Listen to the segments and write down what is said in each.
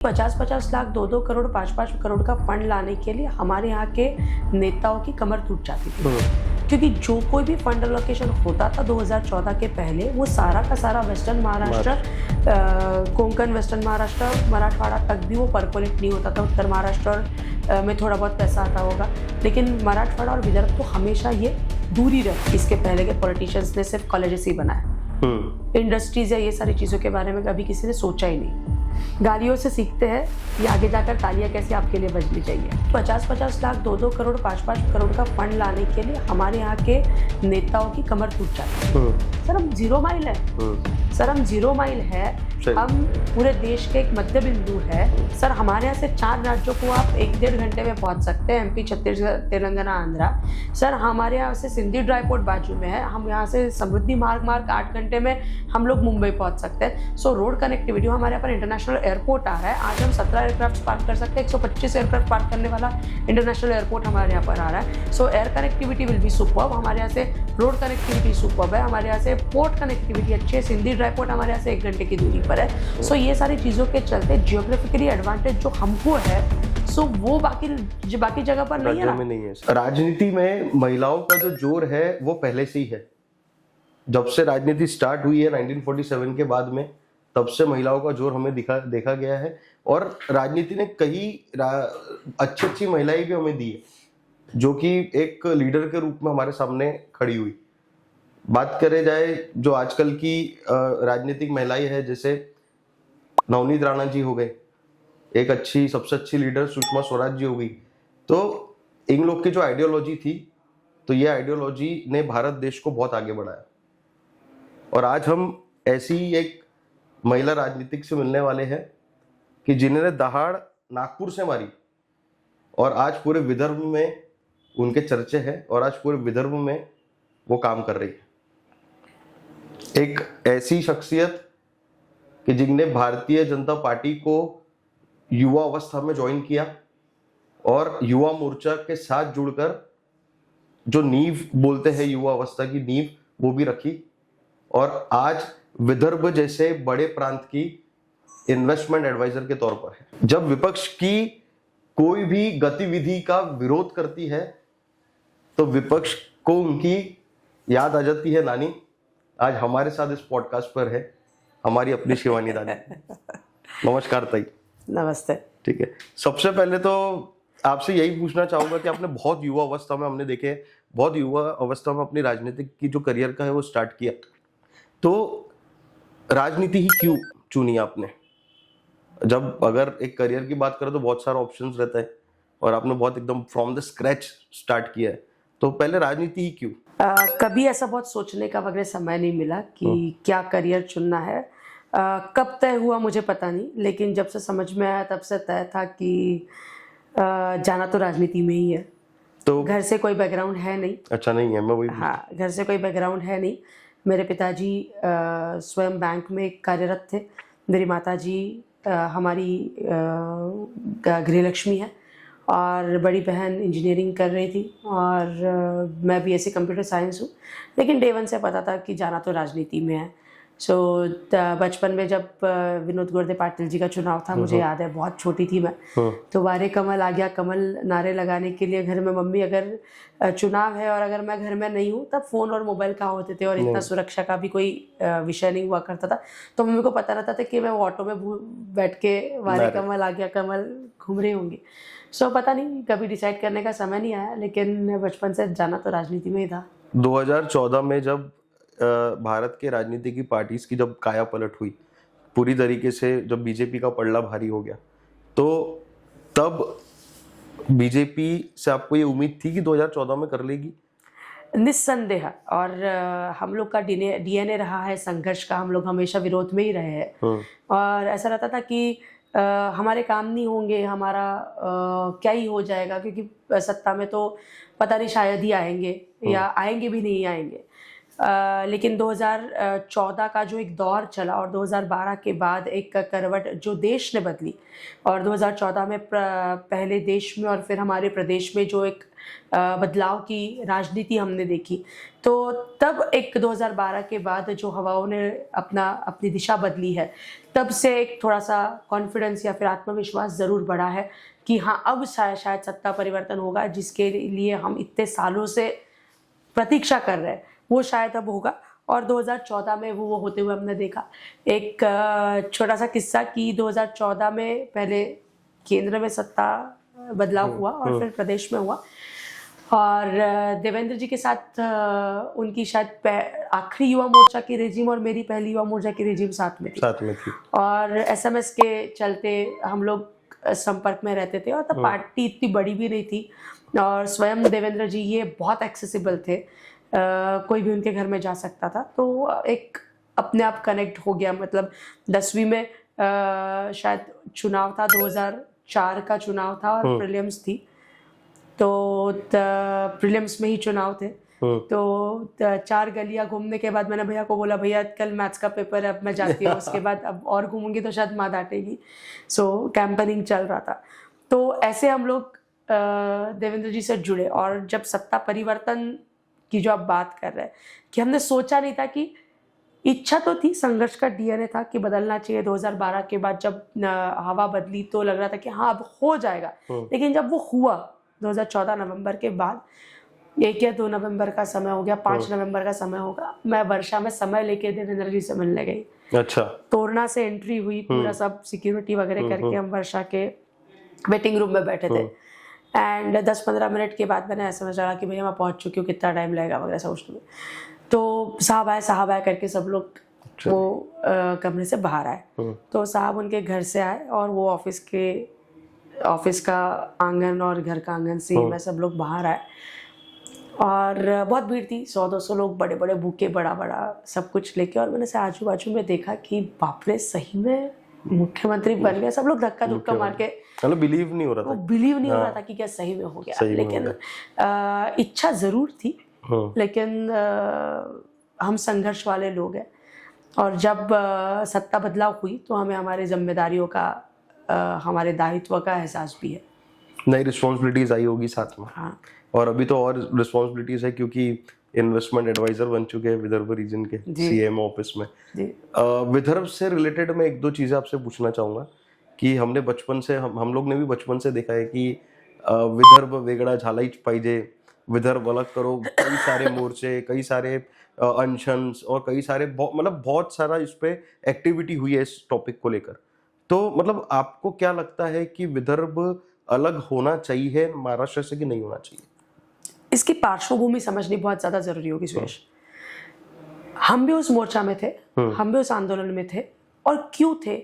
50-50 लाख 2-2 करोड़ 5-5 करोड़ का फंड लाने के लिए हमारे यहाँ के नेताओं की कमर टूट जाती थी, क्योंकि जो कोई भी फंड एलोकेशन होता था 2014 के पहले वो सारा का सारा वेस्टर्न महाराष्ट्र, कोंकण, वेस्टर्न महाराष्ट्र, मराठवाड़ा तक भी वो परकोलेट नहीं होता था। उत्तर महाराष्ट्र में थोड़ा बहुत पैसा आता होगा, लेकिन मराठवाड़ा और विदर्भ तो हमेशा ये दूरी रही। इसके पहले के पॉलिटिशियंस ने सिर्फ कॉलेजेस ही बनाए, इंडस्ट्रीज या ये सारी चीज़ों के बारे में कभी किसी ने सोचा ही नहीं। गालियों से सीखते हैं कि आगे जाकर तालियां कैसे आपके लिए बजनी चाहिए। 50-50 लाख 2-2 करोड़ 5-5 करोड़ का फंड लाने के लिए हमारे यहाँ के नेताओं की कमर टूट जाती है। सर हम 0 माइल है, सर हम 0 माइल है, हम पूरे देश के एक मध्य बिंदु है। सर हमारे यहाँ से 4 राज्यों को आप 1-1.5 घंटे में पहुँच सकते हैं, MP, छत्तीसगढ़, तेलंगाना, आंध्रा। सर हमारे यहाँ से सिंधी ड्राईपोर्ट बाजू में है, हम यहाँ से समृद्धि मार्ग 8 घंटे में हम लोग मुंबई पहुँच सकते हैं। सो रोड कनेक्टिविटी, हमारे यहाँ पर इंटरनेशनल एयरपोर्ट आ रहा है। आज हम 17 एयरक्राफ्ट पार्क कर सकते हैं, 125 एयरक्राफ्ट पार्क करने वाला इंटरनेशनल एयरपोर्ट हमारे यहाँ पर आ रहा है। सो air connectivity will be superb. हमारे यहाँ से रोड कनेक्टिविटी सुपर्ब है, हमारे यहाँ से पोर्ट कनेक्टिविटी अच्छी है, सिंधी ड्राईपोर्ट हमारे यहाँ से 1 घंटे की दूरी पर है। सो ये सारी चीज़ों के चलते जियोग्राफिकली एडवांटेज जो हमको है, सो वो बाकी जगह पर नहीं है, नहीं है। राजनीति में महिलाओं का जो जोर है वो पहले से ही है। जब से राजनीति स्टार्ट हुई है 1947 के बाद में, तब से महिलाओं का जोर हमें देखा गया है। और राजनीति ने कई अच्छी महिलाएं भी हमें दी है, जो कि एक लीडर के रूप में हमारे सामने खड़ी हुई। बात करे जाए जो आजकल की राजनीतिक महिलाएं है, जैसे नवनीत राणा जी हो गए, एक सबसे अच्छी लीडर सुषमा स्वराज जी हो गई। तो इन लोग की जो आइडियोलॉजी थी, तो ये आइडियोलॉजी ने भारत देश को बहुत आगे बढ़ाया। और आज हम ऐसी एक महिला राजनीतिक से मिलने वाले हैं कि जिन्होंने दहाड़ नागपुर से मारी, और आज पूरे विदर्भ में उनके चर्चे हैं, और आज पूरे विदर्भ में वो काम कर रही है। एक ऐसी शख्सियत कि जिनने भारतीय जनता पार्टी को युवा अवस्था में ज्वाइन किया और युवा मोर्चा के साथ जुड़कर जो नींव बोलते हैं युवा अवस्था की नींव, वो भी रखी। और आज विदर्भ जैसे बड़े प्रांत की इन्वेस्टमेंट एडवाइजर के तौर पर है। जब विपक्ष की कोई भी गतिविधि का विरोध करती है, तो विपक्ष को उनकी याद आ जाती है नानी। आज हमारे साथ इस पॉडकास्ट पर है हमारी अपनी शिवानी दादी। नमस्कार ताई। नमस्ते। ठीक है, सबसे पहले तो आपसे यही पूछना चाहूंगा कि आपने बहुत युवा अवस्था में, हमने देखे बहुत युवा अवस्था में अपनी राजनीतिक की जो करियर का है वो स्टार्ट किया, तो राजनीति ही क्यों चुनी आपने? जब अगर एक करियर की बात करें तो बहुत सारे ऑप्शंस रहता है, और आपने बहुत एकदम फ्रॉम द स्क्रैच स्टार्ट किया है, तो पहले राजनीति ही क्यों? कभी ऐसा बहुत सोचने का वगैरह समय नहीं मिला कि क्या करियर चुनना है। कब तय हुआ मुझे पता नहीं, लेकिन जब से समझ में आया तब से तय था कि जाना तो राजनीति में ही है। तो घर से कोई बैकग्राउंड है नहीं। अच्छा, नहीं है, मैं वही। हाँ, घर से कोई बैकग्राउंड है नहीं। मेरे पिताजी स्वयं बैंक में कार्यरत थे, मेरी माताजी हमारी गृहलक्ष्मी है, और बड़ी बहन इंजीनियरिंग कर रही थी, और मैं BSc कंप्यूटर साइंस हूँ। लेकिन डे 1 से पता था कि जाना तो राजनीति में है। सो बचपन में जब विनोद गोरदे पाटिल जी का चुनाव था, मुझे याद है, बहुत छोटी थी मैं, तो वारे कमल आ गया कमल नारे लगाने के लिए घर में मम्मी, अगर चुनाव है और अगर मैं घर में नहीं हूँ, तब फ़ोन और मोबाइल कहाँ होते थे, और इतना सुरक्षा का भी कोई विषय नहीं हुआ करता था। तो मम्मी को पता रहता था कि मैं ऑटो में बैठ के वारे कमल आ गया कमल घूम रही होंगी। सो पता नहीं, कभी डिसाइड करने का समय नहीं आया, लेकिन बचपन से जाना तो राजनीति में ही था। 2014 में जब भारत के राजनीति की पार्टीज की जब काया पलट हुई पूरी तरीके से, जब बीजेपी का पलड़ा भारी हो गया, तो तब बीजेपी से आपको ये उम्मीद थी कि 2014 में कर लेगी? निस्संदेह। और हम लोग का DNA रहा है संघर्ष का, हम लोग हमेशा विरोध में ही रहे हैं। और ऐसा रहता था कि हमारे काम नहीं होंगे, हमारा क्या ही हो जाएगा, क्योंकि सत्ता में तो पता नहीं शायद ही आएंगे, या आएंगे भी नहीं आएंगे। लेकिन 2014 का जो एक दौर चला और 2012 के बाद एक करवट जो देश ने बदली और 2014 में पहले देश में और फिर हमारे प्रदेश में जो एक बदलाव की राजनीति हमने देखी, तो तब एक 2012 के बाद जो हवाओं ने अपनी दिशा बदली है, तब से एक थोड़ा सा कॉन्फिडेंस या फिर आत्मविश्वास ज़रूर बढ़ा है कि हाँ, अब शायद सत्ता परिवर्तन होगा, जिसके लिए हम इतने सालों से प्रतीक्षा कर रहे हैं वो शायद अब होगा। और 2014 में वो होते हुए हमने देखा। एक छोटा सा किस्सा कि 2014 में पहले केंद्र में सत्ता बदलाव हुआ और फिर प्रदेश में हुआ, और देवेंद्र जी के साथ उनकी शायद आखिरी युवा मोर्चा की रेजिम और मेरी पहली युवा मोर्चा की रेजिम साथ में थी। और एसएमएस के चलते हम लोग संपर्क में रहते थे, और तब पार्टी इतनी बड़ी भी नहीं थी और स्वयं देवेंद्र जी ये बहुत एक्सेसिबल थे, कोई भी उनके घर में जा सकता था, तो एक अपने आप कनेक्ट हो गया। मतलब 10वीं में शायद चुनाव था, 2004 का चुनाव था और प्रीलिम्स थी, तो प्रीलिम्स में ही चुनाव थे। तो 4 गलियां घूमने के बाद मैंने भैया को बोला, भैया कल मैथ्स का पेपर है, अब मैं जाती हूँ, उसके बाद अब और घूमूंगी तो शायद माँ डांटेगी। सो कैंपेनिंग चल रहा था, तो ऐसे हम लोग देवेंद्र जी से जुड़े। और जब सत्ता परिवर्तन की जो आप बात कर रहे हैं कि हमने सोचा नहीं था, कि इच्छा तो थी, संघर्ष का डीएनए था कि बदलना चाहिए। 2012 के बाद जब हवा बदली तो लग रहा था कि हाँ अब हो जाएगा, लेकिन जब वो हुआ 2014 नवंबर के बाद, 1 या 2 नवंबर का समय हो गया, 5 नवंबर का समय होगा, मैं वर्षा में समय लेके देवेंद्र जी से मिलने गई। अच्छा। तोरना से एंट्री हुई, पूरा सब सिक्योरिटी वगैरह करके हम वर्षा के वेटिंग रूम में बैठे थे, एंड 10-15 मिनट के बाद मैंने एसएमएस डाला कि भैया मैं पहुंच चुकी हूँ, कितना टाइम लगेगा वगैरह सोचने में। तो साहब आए करके सब लोग वो कमरे से बाहर आए, तो साहब उनके घर से आए और वो ऑफिस का आंगन और घर का आंगन से मैं सब लोग बाहर आए, और बहुत भीड़ थी, 100-200 लोग, बड़े बड़े भूखे, बड़ा सब कुछ लेके। और मैंने से आजू बाजू में देखा कि बाप रे, सही में मुख्यमंत्री बन गया। सब लोग धक्का धुक्का मार के, मतलब बिलीव नहीं हो रहा था कि क्या सही में हो गया। लेकिन इच्छा जरूर थी, लेकिन हम संघर्ष वाले लोग हैं, और जब सत्ता बदलाव हुई तो हमें हमारे जिम्मेदारियों का, हमारे दायित्व का एहसास भी है। नई रिस्पॉन्सिबिलिटीज आई होगी साथ में। हाँ। और अभी तो और रिस्पॉन्सिबिलिटीज है, क्योंकि इन्वेस्टमेंट एडवाइजर बन चुके हैं विदर्भ रीजन के सीएम ऑफिस में। विदर्भ से रिलेटेड मैं 1-2 चीजें आपसे पूछना चाहूंगा कि हमने बचपन से, हम लोग ने भी बचपन से देखा है कि विदर्भ वेगड़ा झालाईच पाहिजे, विदर्भ अलग करो, कई सारे मोर्चे, कई सारे अनशन और कई सारे मतलब बहुत सारा इस पे एक्टिविटी हुई है इस टॉपिक को लेकर। तो मतलब आपको क्या लगता है कि विदर्भ अलग होना चाहिए महाराष्ट्र से कि नहीं होना चाहिए? इसकी पार्श्वभूमि समझनी बहुत ज्यादा जरूरी होगी सुरेश। हम भी उस मोर्चा में थे, हम भी उस आंदोलन में थे, और क्यों थे?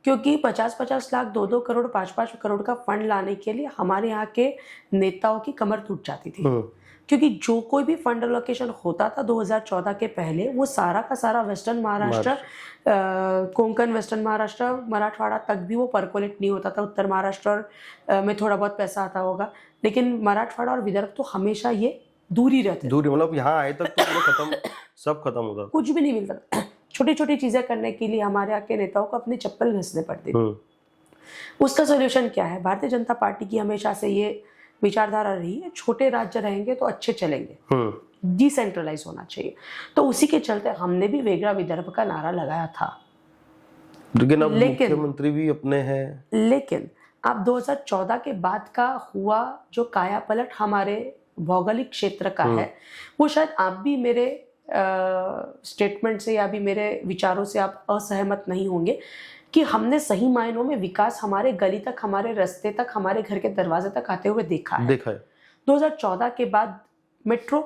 क्योंकि 50-50 लाख, 2-2 करोड़, 5-5 करोड़ का फंड लाने के लिए हमारे यहाँ के नेताओं की कमर टूट जाती थी। क्योंकि जो कोई भी फंड एलोकेशन होता था 2014 के पहले, वो सारा का सारा वेस्टर्न महाराष्ट्र, कोंकण, वेस्टर्न महाराष्ट्र, मराठवाड़ा तक भी वो परकोलेट नहीं होता था। उत्तर महाराष्ट्र में थोड़ा बहुत पैसा आता होगा, लेकिन मराठवाड़ा और विदर्भ तो हमेशा ये दूरी रहते, मतलब यहाँ आए तक तो सब खत्म होता, कुछ भी नहीं मिलता। छोटी छोटी चीजें करने के लिए हमारे यहाँ के नेताओं को अपनी चप्पल घिसने पड़ती थी। उसका सोल्यूशन क्या है? भारतीय जनता पार्टी की हमेशा से ये विचारधारा रही है, छोटे राज्य रहेंगे तो अच्छे चलेंगे, डिसेंट्रलाइज होना चाहिए। तो उसी के चलते हमने भी वेगड़ा विदर्भ का नारा लगाया था। लेकिन अब मुख्यमंत्री भी अपने हैं। लेकिन अब 2014 के बाद का हुआ जो काया पलट हमारे भौगोलिक क्षेत्र का है, वो शायद आप भी मेरे स्टेटमेंट से या भी मेरे विचारों से आप असहमत नहीं होंगे कि हमने सही मायनों में विकास हमारे गली तक, हमारे रास्ते तक, हमारे घर के दरवाजे तक आते हुए देखा है। 2014 के बाद मेट्रो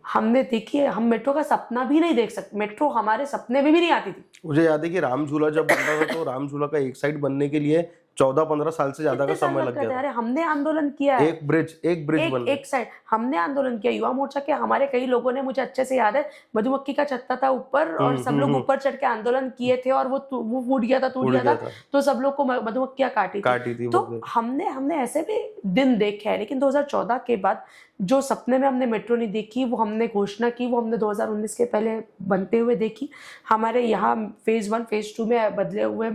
हमने देखी है। हम मेट्रो का सपना भी नहीं देख सकते, मेट्रो हमारे सपने में भी नहीं आती थी। मुझे याद है कि राम झूला जब बन रहा था तो राम झूला का एक साइड बनने के लिए 14-15 साल से ज्यादा का कितने साल समय लग लग गए थे? गया था। अरे हमने आंदोलन किया है, एक ब्रिज बन एक साइड हमने आंदोलन किया, युवा मोर्चा के हमारे कई लोगों ने, मुझे अच्छे से याद है, मधुमक्खी का छत्ता था ऊपर और सब लोग ऊपर चढ़ के आंदोलन किए थे और वो फूट गया था, टूट गया था, तो सब लोग को मधुमक्खियां काटी थी। तो हमने ऐसे भी दिन देखे हैं, लेकिन 2014 के बाद जो सपने में हमने मेट्रो नहीं देखी, वो हमने घोषणा की, वो हमने 2019 के पहले बनते हुए देखी। हमारे यहाँ फेज 1 फेज 2 में बदले हुए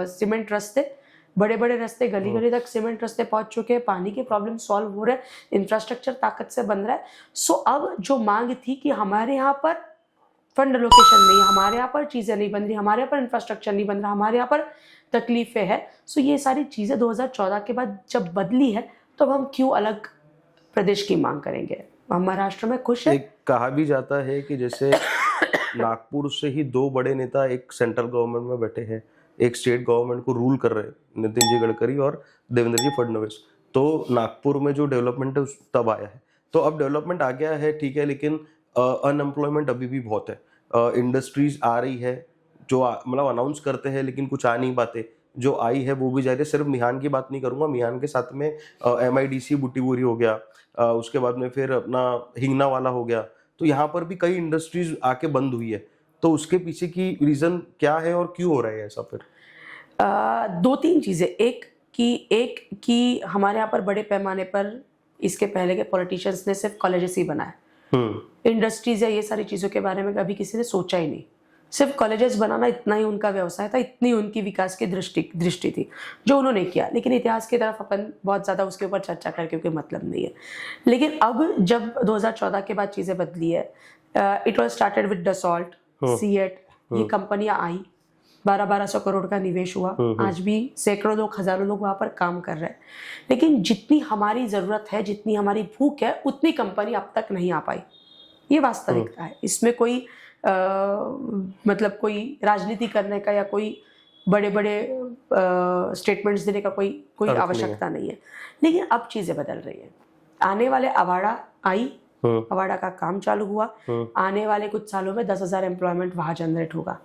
सीमेंट रास्ते, बड़े बड़े रास्ते, गली गली तक सीमेंट रास्ते पहुंच चुके हैं, पानी की प्रॉब्लम सॉल्व हो रहा है, इंफ्रास्ट्रक्चर ताकत से बन रहा है। सो अब जो मांग थी कि हमारे यहाँ पर फंड एलोकेशन नहीं, हमारे यहाँ पर चीजें नहीं बन रही, हमारे यहाँ पर इंफ्रास्ट्रक्चर नहीं बन रहा, हमारे यहाँ पर तकलीफें हैं, सो ये सारी चीजें 2014 के बाद जब बदली है, तो अब हम क्यों अलग प्रदेश की मांग करेंगे? हम महाराष्ट्र में खुश है। कहा भी जाता है कि जैसे नागपुर से ही 2 बड़े नेता एक सेंट्रल गवर्नमेंट में बैठे हैं, एक स्टेट गवर्नमेंट को रूल कर रहे हैं, नितिन जी गडकरी और देवेंद्र जी फडणवीस। तो नागपुर में जो डेवलपमेंट है तब आया है, तो अब डेवलपमेंट आ गया है, ठीक है, लेकिन अनएम्प्लॉयमेंट अभी भी बहुत है। इंडस्ट्रीज आ रही है, जो मतलब अनाउंस करते हैं लेकिन कुछ आ नहीं पाते, जो आई है वो भी जा रही है। सिर्फ मिहान की बात नहीं करूंगा, मिहान के साथ में MIDC बुटीबोरी हो गया, उसके बाद में फिर अपना हिंगना वाला हो गया, तो यहाँ पर भी कई इंडस्ट्रीज आके बंद हुई है। तो उसके पीछे की रीजन क्या है और क्यों हो रहा है ऐसा? फिर 2-3 चीजें। एक कि हमारे यहाँ पर बड़े पैमाने पर इसके पहले के पॉलिटिशियंस ने सिर्फ कॉलेजेस ही बनाए, इंडस्ट्रीज या ये सारी चीजों के बारे में कभी किसी ने सोचा ही नहीं। सिर्फ कॉलेजेस बनाना इतना ही उनका व्यवसाय था, इतनी उनकी विकास की दृष्टि थी, जो उन्होंने किया। लेकिन इतिहास की तरफ अपन बहुत ज़्यादा उसके ऊपर चर्चा करके कोई मतलब नहीं है। लेकिन अब जब 2014 के बाद चीज़ें बदली है, it was started with Dassault, CEAT, ये कंपनियां आई, 1200 करोड़ का निवेश हुआ, आज भी सैकड़ों लोग, हजारों लोग वहाँ पर काम कर रहे हैं। लेकिन जितनी हमारी ज़रूरत है, जितनी हमारी भूख है, उतनी कंपनी अब तक नहीं आ पाई। ये वास्तविकता है, इसमें कोई मतलब कोई राजनीति करने का या कोई बड़े बड़े स्टेटमेंट्स देने का कोई आवश्यकता नहीं है। लेकिन अब चीजें बदल रही है। आने वाले अवाड़ा आई, अवाड़ा का काम चालू हुआ, आने वाले कुछ सालों में 10,000 एम्प्लॉयमेंट वहां जनरेट होगा।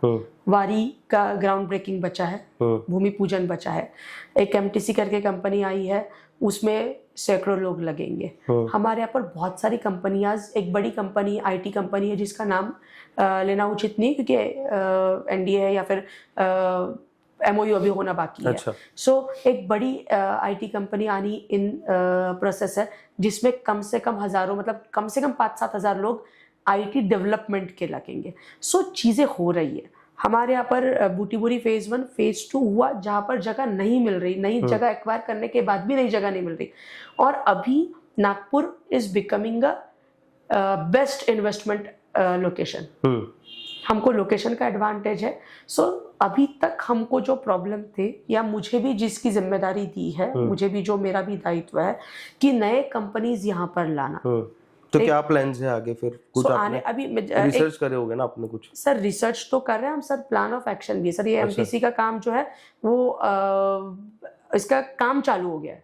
वारी का ग्राउंड ब्रेकिंग बचा है, भूमि पूजन बचा है, एक MTC करके कंपनी आई है, उसमें सैकड़ों लोग लगेंगे। हमारे यहाँ पर बहुत सारी कंपनियां, एक बड़ी कंपनी IT कंपनी है जिसका नाम लेना उचित नहीं, क्योंकि NDA या फिर MOU अभी होना बाकी है। सो एक बड़ी IT कंपनी आनी इन प्रोसेस है, जिसमें कम से कम हजारों, मतलब कम से कम 5-7 हज़ार लोग IT डेवलपमेंट के लगेंगे। सो चीज़ें हो रही है। हमारे यहाँ पर बूटीबोरी फेज 1 फेज 2 हुआ, जहाँ पर जगह नहीं मिल रही, नई जगह एक्वायर करने के बाद भी नई जगह नहीं मिल रही, और अभी Nagpur is becoming a best investment location. हमको लोकेशन का एडवांटेज है। सो अभी तक हमको जो प्रॉब्लम थे, या मुझे भी जिसकी जिम्मेदारी दी है, मुझे भी जो मेरा भी दायित्व है कि नए कंपनीज यहाँ पर लाना। तो क्या प्लान्स है आगे? फिर कुछ आपने अभी रिसर्च करे होगे ना आपने? कुछ सर रिसर्च तो कर रहे हैं हम सर, प्लान ऑफ एक्शन भी है सर। ये MTC का काम जो है वो इसका काम चालू हो गया है,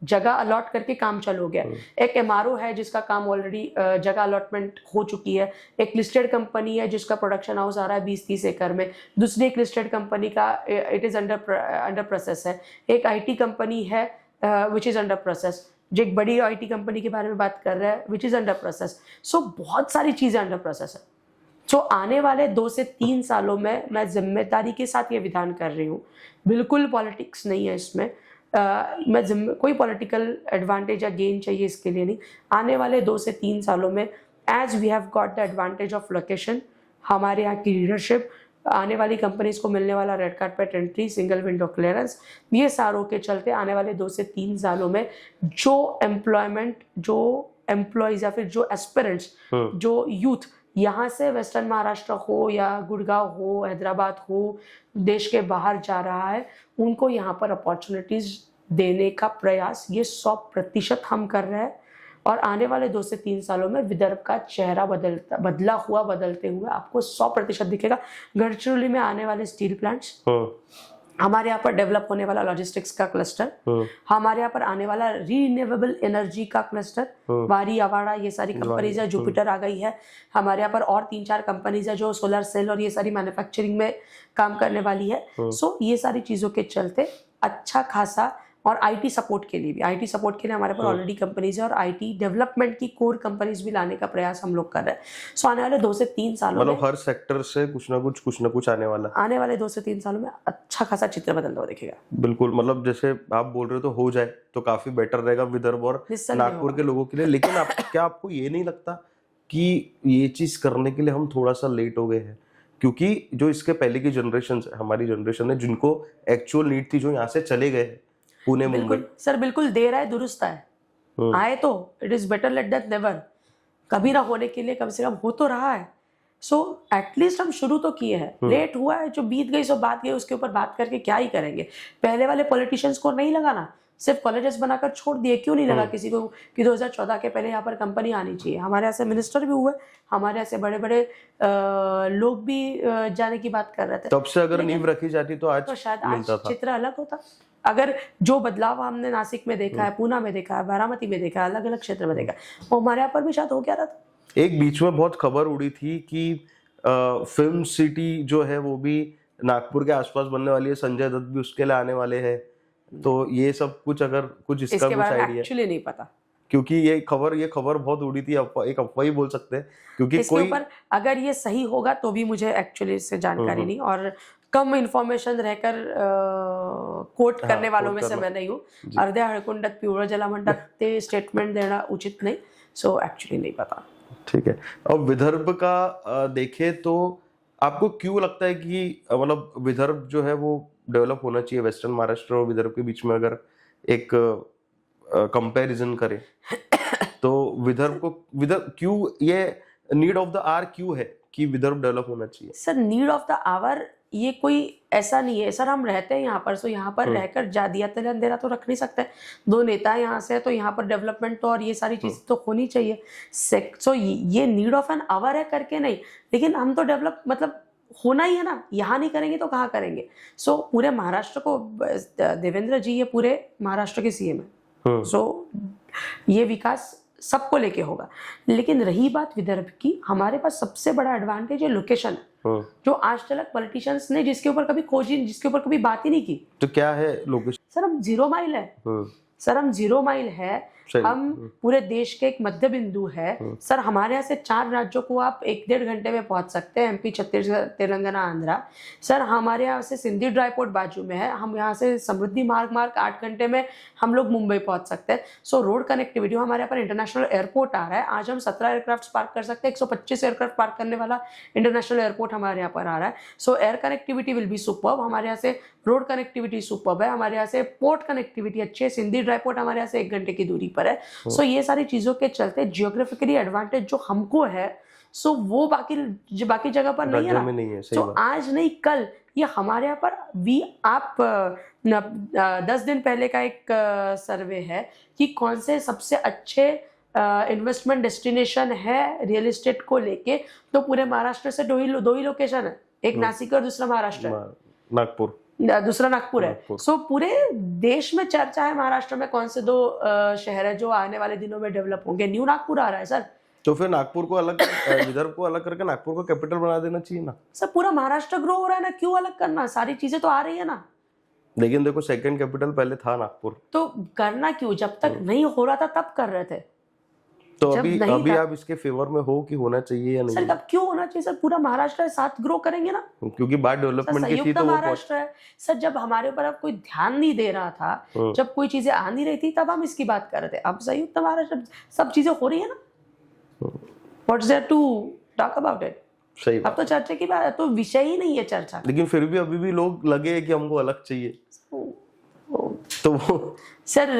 जगह अलॉट करके काम चालू हो गया है। एक MRO है जिसका काम ऑलरेडी जगह अलॉटमेंट हो चुकी है। एक लिस्टेड कंपनी है जिसका प्रोडक्शन हाउस आ रहा है 20-30 एकड़ में। दूसरी एक लिस्टेड कंपनी का इट इज अंडर प्रोसेस है। एक IT कंपनी है विच इज अंडर प्रोसेस, जो एक बड़ी IT कंपनी के बारे में बात कर रहा है विच इज अंडर प्रोसेस। सो बहुत सारी चीजें अंडर प्रोसेस है। सो आने वाले 2 से 3 सालों में मैं जिम्मेदारी के साथ ये विधान कर रही हूँ, बिल्कुल पॉलिटिक्स नहीं है इसमें। कोई पॉलिटिकल एडवांटेज या गेन चाहिए इसके लिए नहीं। आने वाले 2 से 3 सालों में as we have got the advantage of location, हमारे यहाँ की लीडरशिप, आने वाली कंपनीज को मिलने वाला red carpet entry, single window clearance, ये सारों के चलते आने वाले 2 से 3 सालों में जो एम्प्लॉयमेंट, जो एम्प्लॉयज या फिर जो एस्पिरेंट्स, जो यूथ यहाँ से वेस्टर्न महाराष्ट्र हो या गुड़गांव हो, हैदराबाद हो, देश के बाहर जा रहा है, उनको यहाँ पर अपॉर्चुनिटीज देने का प्रयास ये 100% हम कर रहे हैं। और आने वाले 2 से 3 सालों में विदर्भ का चेहरा बदलते हुए आपको 100% दिखेगा। गढ़चिरौली में आने वाले स्टील प्लांट्स, हमारे यहाँ पर डेवलप होने वाला लॉजिस्टिक्स का क्लस्टर, हमारे यहाँ पर आने वाला रीन्यूएबल एनर्जी का क्लस्टर, वारी, अवाड़ा, ये सारी कंपनीज है, जुपिटर आ गई है। हमारे यहाँ पर और 3-4 कंपनीज है जो सोलर सेल और ये सारी मैन्युफैक्चरिंग में काम करने वाली है। सो ये सारी चीज़ों के चलते अच्छा खासा, और आईटी सपोर्ट के लिए भी, आईटी सपोर्ट के लिए हमारे पास ऑलरेडी कंपनीज है और आईटी डेवलपमेंट की कोर कंपनीज भी लाने का प्रयास हम लोग कर रहे हैं। सो आने वाले 2 से 3 सालों में, मतलब हर सेक्टर से कुछ ना कुछ आने वाला। आने वाले 2 से 3 सालों में अच्छा खासा चित्र बदलता हुआ दिखेगा। बिल्कुल, मतलब जैसे आप बोल रहे हो तो हो जाए तो काफी बेटर रहेगा विदर्भ और निस्संदेह नागपुर के लोगों के लिए। लेकिन क्या आपको ये नहीं लगता कि ये चीज करने के लिए हम थोड़ा सा लेट हो गए हैं? क्योंकि जो इसके पहले की जनरेशन है, हमारी जनरेशन है, जिनको एक्चुअल नीड थी, जो यहाँ से चले गए हैं पुणे मुंबई। बिल्कुल सर, बिल्कुल देर आए दुरुस्त आए। आए तो it is better late than never, कभी ना होने के लिए कम से कम हो तो रहा है। सो एटलीस्ट हम शुरू तो किए हैं। लेट हुआ है, जो बीत गई सो बात गई, उसके ऊपर बात करके क्या ही करेंगे। पहले वाले पॉलिटिशियंस को नहीं लगाना, सिर्फ कॉलेजेस बनाकर छोड़ दिए, क्यों नहीं लगा किसी को कि 2014 के पहले यहाँ पर कंपनी आनी चाहिए। हमारे यहाँ से मिनिस्टर भी हुए, हमारे यहाँ से बड़े बड़े लोग भी जाने की बात कर रहे थे। तब से अगर नींव रखी जाती तो आज शायद आज चित्र अलग होता। अगर जो बदलाव हमने नासिक में देखा है, पूना में देखा है, बारामती में देखा है, अलग अलग क्षेत्र में देखा है, वो हमारे यहाँ पर भी शायद हो क्या रहा था। एक बीच में बहुत खबर उड़ी थी कि फिल्म सिटी जो है वो भी नागपुर के आसपास बनने वाली है, संजय दत्त भी उसके लिए आने वाले हैं। तो ये सब कुछ, अगर कुछ इसका इसके कुछ बारे में आइडिया? एक्चुअली नहीं पता, क्योंकि ये खबर बहुत उड़ी थी, एक अफवाह ही बोल सकते हैं, क्योंकि इसके ऊपर अगर ये सही होगा तो भी मुझे एक्चुअली इससे जानकारी नहीं, और कम इंफॉर्मेशन रहकर कोट करने वालों में से मैं नहीं हूँ। अर्ध्या हळकुंडात पिवळं जला म्हणतात ते स्टेटमेंट देना उचित नहीं। सो एक्चुअली नहीं पता। ठीक है। अब विदर्भ का देखे तो आपको क्यों लगता है कि मतलब विदर्भ जो है वो डेवलप होना चाहिए? वेस्टर्न महाराष्ट्र और विदर्भ के बीच में अगर एक कंपैरिजन करें तो विदर्भ क्यों, ये नीड ऑफ द आवर क्यों है कि विदर्भ डेवलप होना चाहिए? Sir need of the hour ये कोई ऐसा नहीं है सर, हम रहते हैं यहाँ पर, सो यहाँ पर रहकर जा दिया तले अंधेरा तो रख नहीं सकते। 2 नेता यहाँ से है तो यहाँ पर डेवलपमेंट तो और ये सारी चीजें तो होनी चाहिए। सो ये नीड ऑफ एन आवर है करके नहीं, लेकिन हम तो डेवलप मतलब होना ही है ना, यहाँ नहीं करेंगे तो कहाँ करेंगे। सो पूरे महाराष्ट्र को, देवेंद्र जी ये पूरे महाराष्ट्र के सीएम है, सो ये विकास सबको लेके होगा। लेकिन रही बात विदर्भ की, हमारे पास सबसे बड़ा एडवांटेज है लोकेशन, जो आज तक पॉलिटिशियंस ने जिसके ऊपर कभी खोजी, जिसके ऊपर कभी बात ही नहीं की। तो क्या है लोकेशन? सर हम 0 माइल है, सर हम 0 माइल है, हम पूरे देश के एक मध्य बिंदु है। सर हमारे यहाँ से 4 राज्यों को आप 1-1.5 घंटे में पहुंच सकते हैं, एमपी, छत्तीसगढ़, तेलंगाना, आंध्रा। सर हमारे यहाँ से सिंधी ड्राईपोर्ट बाजू में है, हम यहाँ से समृद्धि मार्ग 8 घंटे में हम लोग मुंबई पहुंच सकते हैं। सो रोड कनेक्टिविटी, हमारे यहाँ पर इंटरनेशनल एयरपोर्ट आ रहा है, आज हम 17 एयरक्राफ्ट पार्क कर सकते हैं, 125 एयरक्राफ्ट पार्क करने वाला इंटरनेशनल एयरपोर्ट हमारे यहाँ पर आ रहा है। सो air connectivity will be superb, हमारे यहाँ से रोड कनेक्टिविटी सुपर्ब है, हमारे यहाँ से पोर्ट कनेक्टिविटी अच्छी है, सिंधी ड्राईपोर्ट हमारे यहाँ से 1 घंटे की दूरी पर है। सो ये सारी चीजों के चलते जियोग्राफिकली एडवांटेज जो हमको है, सो वो बाकी जगह पर नहीं है ना। तो आज नहीं कल ये हमारे यहाँ पर आप 10 दिन पहले का एक सर्वे है कि कौन से सबसे अच्छे इन्वेस्टमेंट डेस्टिनेशन है रियल एस्टेट को लेके, तो पूरे महाराष्ट्र से 2 ही लोकेशन है, एक नासिक और दूसरा महाराष्ट्र है, नागपुर, दूसरा नागपुर है। सो पूरे देश में चर्चा है महाराष्ट्र में कौन से 2 शहर है जो आने वाले दिनों में डेवलप होंगे। न्यू नागपुर आ रहा है सर। तो फिर नागपुर को अलग, विदर्भ को अलग करके नागपुर को कैपिटल बना देना चाहिए ना सर। पूरा महाराष्ट्र ग्रो हो रहा है ना, क्यों अलग करना, सारी चीजें तो आ रही है ना। लेकिन देखो सेकंड कैपिटल पहले था नागपुर, तो करना क्यों, जब तक नहीं हो रहा था तब कर रहे थे। तो अभी आप इसके फेवर में हो कि होना चाहिए या नहीं? सर अब क्यों होना चाहिए सर, पूरा महाराष्ट्र है, साथ ग्रो करेंगे ना, क्योंकि बात डेवलपमेंट की थी तो वो महाराष्ट्र है सर। जब हमारे ऊपर अब कोई ध्यान नहीं दे रहा था, जब कोई चीजें आ नहीं रही थी, तब हम इसकी बात कर रहे थे। अब संयुक्त महाराष्ट्र सब चीजें हो रही है ना, what's there to talk about it. सही अब तो चर्चा की बात, तो विषय ही नहीं है चर्चा। लेकिन फिर भी अभी भी लोग लगे कि हमको अलग चाहिए, तो वो सर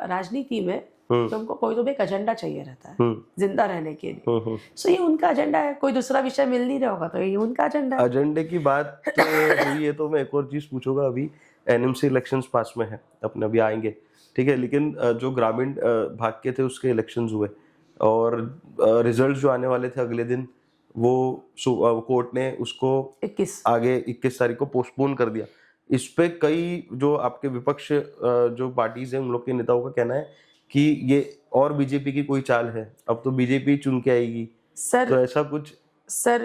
राजनीति में तुमको कोई तो भी एक एजेंडा चाहिए रहता है जिंदा रहने के लिए। सो ये उनका एजेंडा है, कोई दूसरा विषय मिल नहीं रहा होगा तो ये उनका एजेंडा है। एजेंडे की बात तो हुई है, तो मैं एक और चीज पूछूंगा। अभी एनएमसी इलेक्शंस पास में है अपने, अभी आएंगे, ठीक है, लेकिन जो ग्रामीण भाग के थे उसके इलेक्शंस हुए और रिजल्ट जो आने वाले थे अगले दिन, वो कोर्ट ने उसको 21 तारीख को पोस्टपोन कर दिया। इस पे कई जो आपके विपक्ष जो पार्टीज है उन लोग के नेताओं का कहना है कि ये और बीजेपी की कोई चाल है, अब तो बीजेपी चुन के आएगी सर। तो ऐसा कुछ सर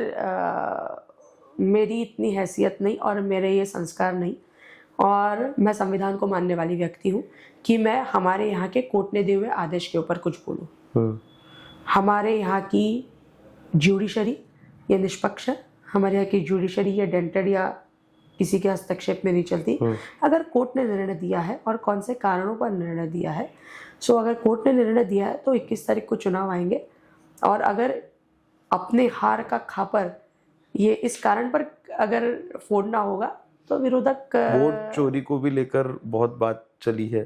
मेरी इतनी हैसियत नहीं और मेरे ये संस्कार नहीं, और मैं संविधान को मानने वाली व्यक्ति हूँ कि मैं हमारे यहाँ के कोर्ट ने दिए हुए आदेश के ऊपर कुछ बोलूँ। हमारे यहाँ की ज्यूडिशरी ये निष्पक्ष है, हमारे यहाँ की ज्यूडिशरी ये डेंटेड या किसी के हस्तक्षेप में नहीं चलती। अगर कोर्ट ने निर्णय दिया है और कौन से कारणों पर निर्णय दिया है, सो अगर कोर्ट ने निर्णय दिया है तो 21 तारीख को चुनाव आएंगे, और अगर अपने हार का खापर ये इस कारण पर अगर फोड़ना होगा तो विरोधक वोट चोरी को भी लेकर बहुत बात चली है,